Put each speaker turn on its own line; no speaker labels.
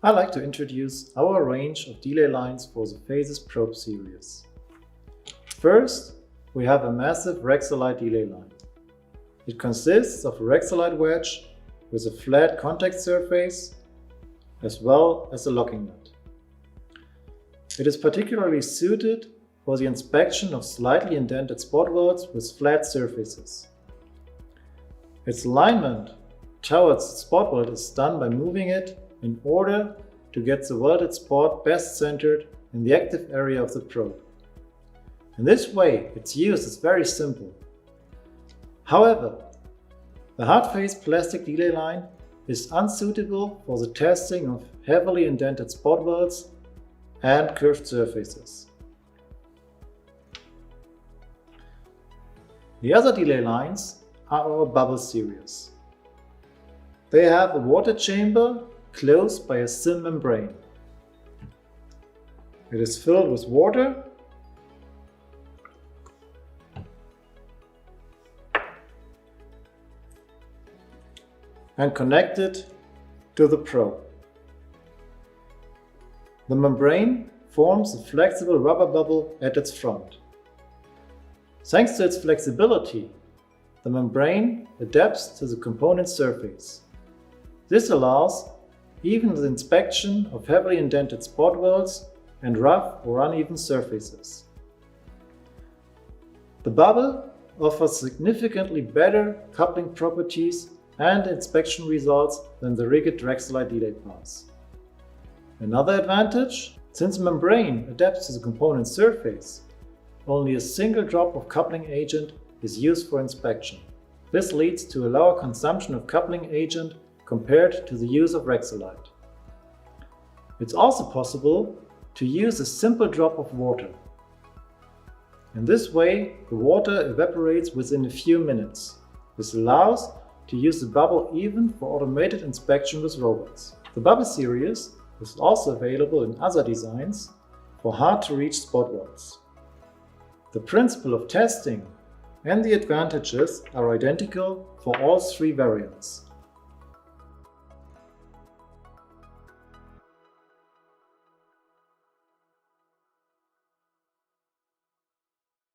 I'd like to introduce our range of delay lines for the PHAsis probe series. First, we have a massive Rexolite delay line. It consists of a Rexolite wedge with a flat contact surface as well as a locking nut. It is particularly suited for the inspection of slightly indented spot welds with flat surfaces. Its alignment towards the spot weld is done by moving it in order to get the welded spot best centered in the active area of the probe. In this way, its use is very simple. However, the hard-face plastic delay line is unsuitable for the testing of heavily indented spot welds and curved surfaces. The other delay lines are our bubble series. They have a water chamber closed by a thin membrane. It is filled with water and connected to the probe. The membrane forms a flexible rubber bubble at its front. Thanks to its flexibility, the membrane adapts to the component surface. This allows even the inspection of heavily indented spot welds and rough or uneven surfaces. The bubble offers significantly better coupling properties and inspection results than the rigid Rexolite delay pass. Another advantage, since the membrane adapts to the component surface, only a single drop of coupling agent is used for inspection. This leads to a lower consumption of coupling agent compared to the use of Rexolite. It's also possible to use a simple drop of water. In this way, the water evaporates within a few minutes. This allows to use the bubble even for automated inspection with robots. The bubble series is also available in other designs for hard-to-reach spot welds. The principle of testing and the advantages are identical for all three variants.